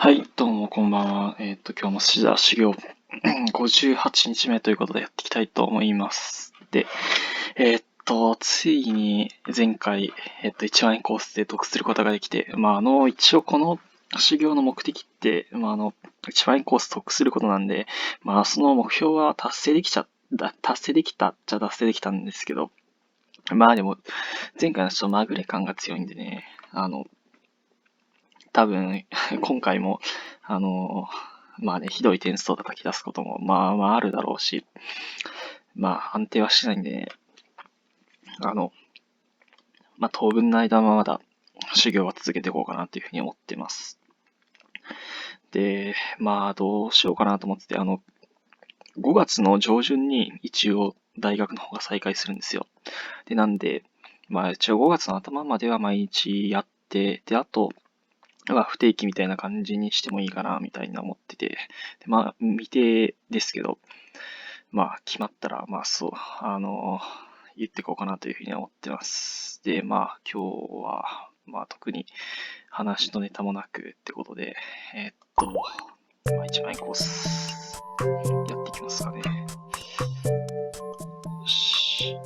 はい、どうもこんばんは。今日も寿司修行58日目ということでやっていきたいと思います。で、ついに前回、1万円コースで得することができて、一応この修行の目的って、1万円コース得することなんで、その目標は達成できたっちゃ達成できたんですけど、でも、前回のちょっとまぐれ感が強いんでね、多分、今回も、ひどい点数を叩き出すことも、あるだろうし、安定はしないんでね、当分の間はまだ修行は続けていこうかなというふうに思ってます。で、どうしようかなと思ってて、5月の上旬に一応大学の方が再開するんですよ。で、なんで、一応5月の頭までは毎日やって、で、あと、不定期みたいな感じにしてもいいかな、みたいな思ってて。で未定ですけど、決まったら、言っていこうかなというふうに思ってます。で、今日は、特に話のネタもなくってことで、1万円コース、やっていきますかね。よし。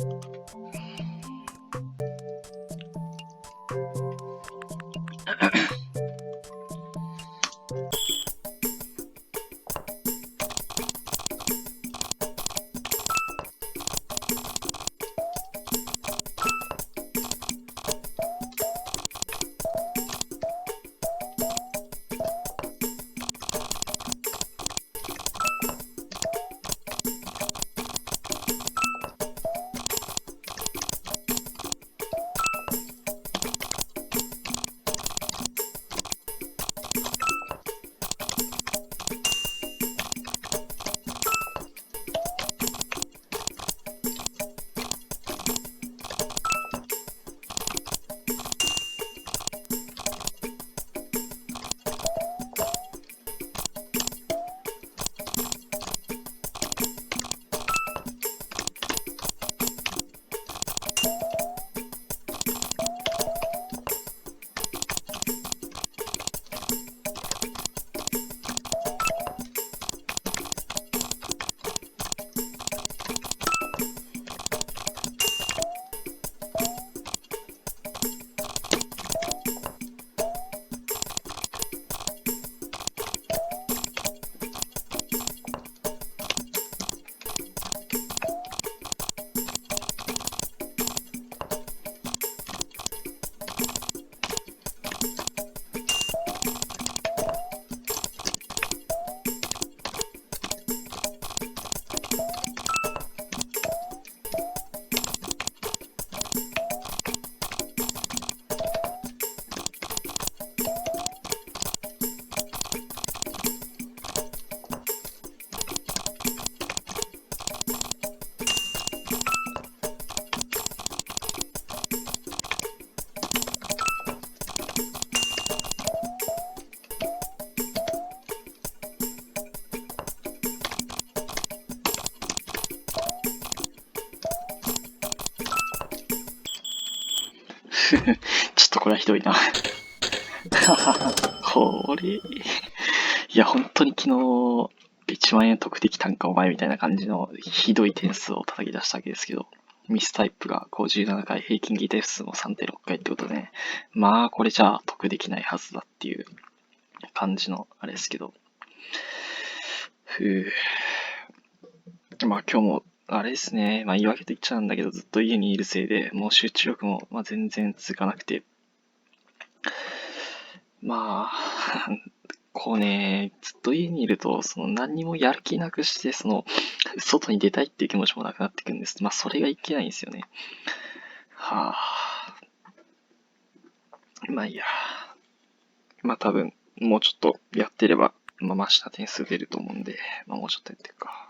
ちょっとこれはひどいな。これ、いや、本当に昨日、1万円得できたんかお前みたいな感じのひどい点数を叩き出したわけですけど、ミスタイプが57回、平均議定数も 3.6 回ってことでね、これじゃあ得できないはずだっていう感じのあれですけど、今日もあれですね、言い訳と言っちゃうんだけど、ずっと家にいるせいで、もう集中力も全然続かなくて、こうね、ずっと家にいると、何にもやる気なくして、外に出たいっていう気持ちもなくなってくるんです。それがいけないんですよね。いいや。多分、もうちょっとやってれば、マシな点数出ると思うんで、もうちょっとやっていくか。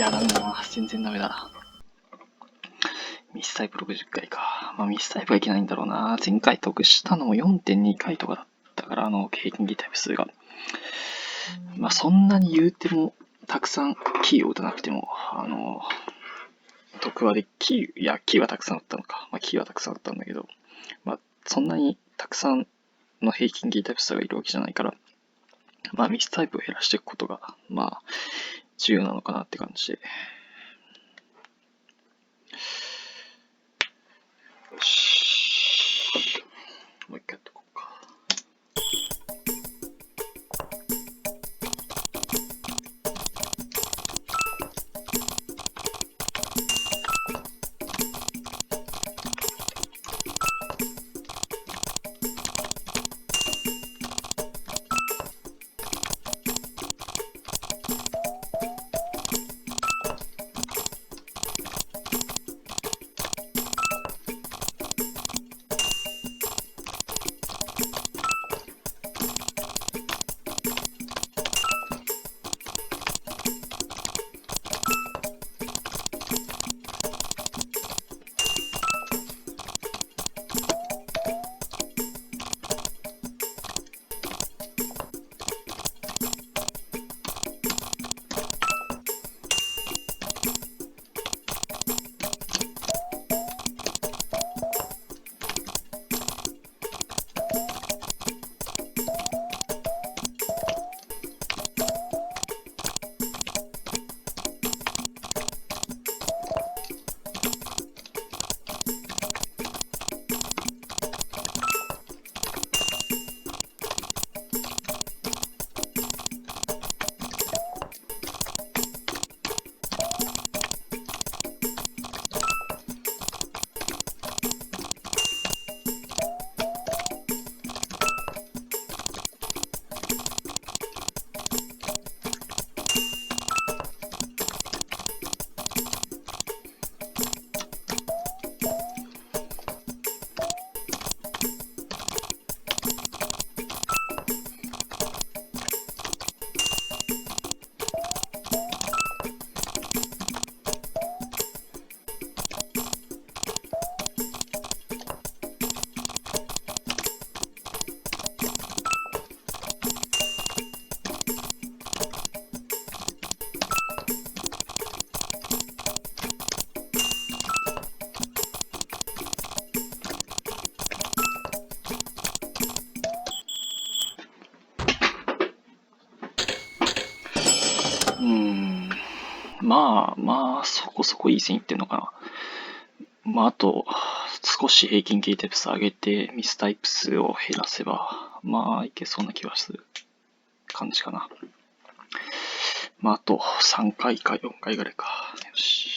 や、ダメだな。全然ダメだ。ミスタイプ60回か。まあ、ミスタイプはいけないんだろうな。前回得したのも 4.2 回とかだったから、平均キータイプ数が。まあ、そんなに言うても、たくさんキーを打たなくても、得はでキーはたくさん打ったのか。まあ、キーはたくさん打ったんだけど、まあ、そんなにたくさんの平均キータイプ数がいるわけじゃないから、まあ、ミスタイプを減らしていくことが、まあ、重要なのかなって感じで。よし。もう一回やっとこうか。まあ、そこそこいい線いってんのかな。まあ、あと、少し平均キータイプ数上げて、ミスタイプ数を減らせば、まあ、いけそうな気はする感じかな。まあ、あと3回か4回ぐらいか。よし。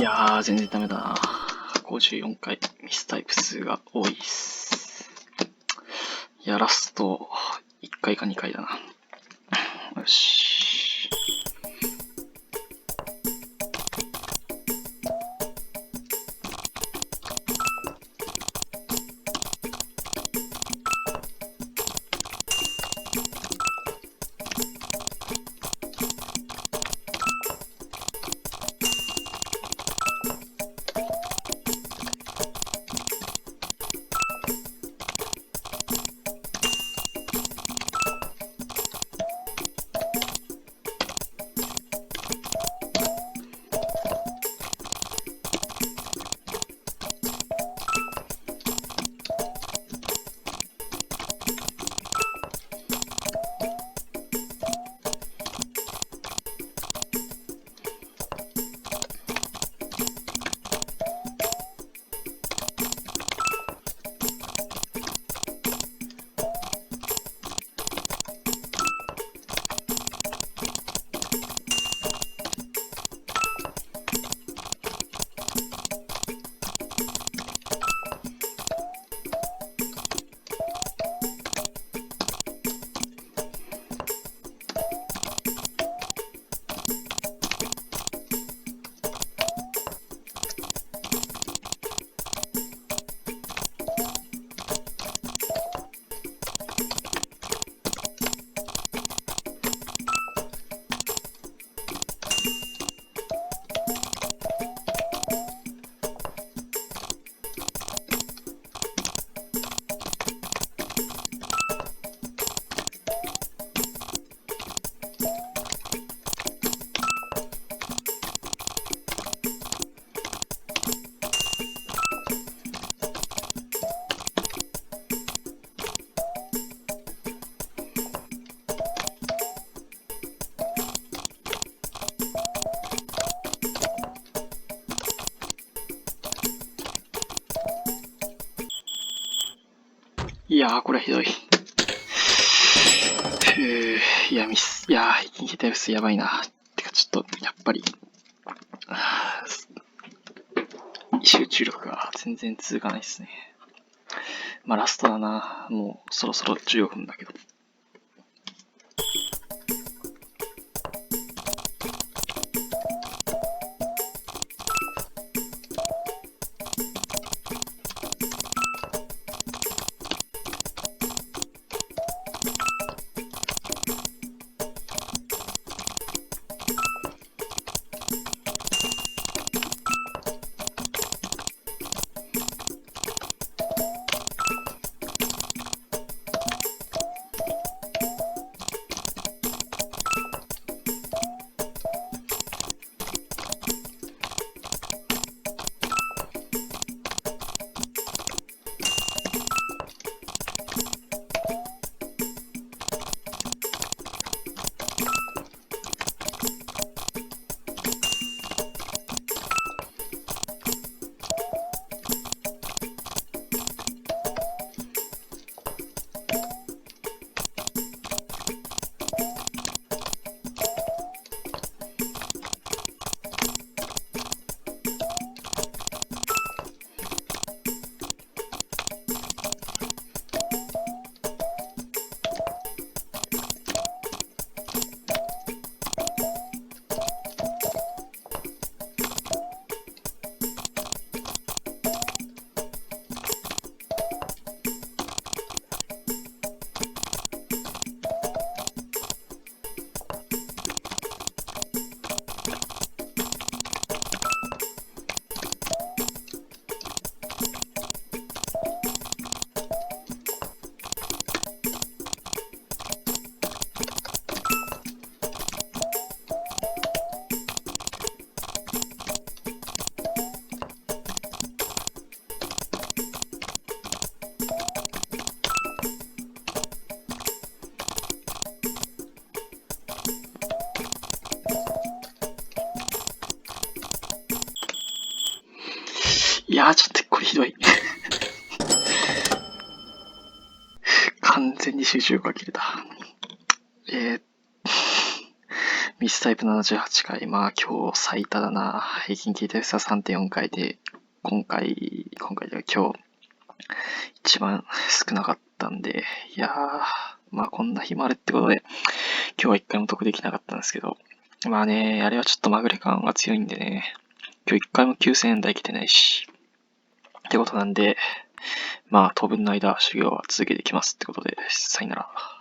やー、全然ダメだな。54回ミスタイプ数が多いっす。いや、ラスト1回か2回だな。よし。いやー、これはひどい。いや、平均形態数やばいな。てか、ちょっと、やっぱり、集中力が全然続かないですね。まあ、ラストだな。もう、そろそろ15分だけど。いやー、ちょっとこれひどい。完全に集中力が切れた。ミスタイプ78回。まあ今日最多だな。平均聞いたやつは 3.4 回で、今回では今日一番少なかったんで、いやー、まあこんな日もあるってことで、今日は一回も得できなかったんですけど、まあね、あれはちょっとまぐれ感が強いんでね、今日一回も9000円台来てないし、ってことなんで、まあ当分の間修行は続けてきますってことで、さよなら。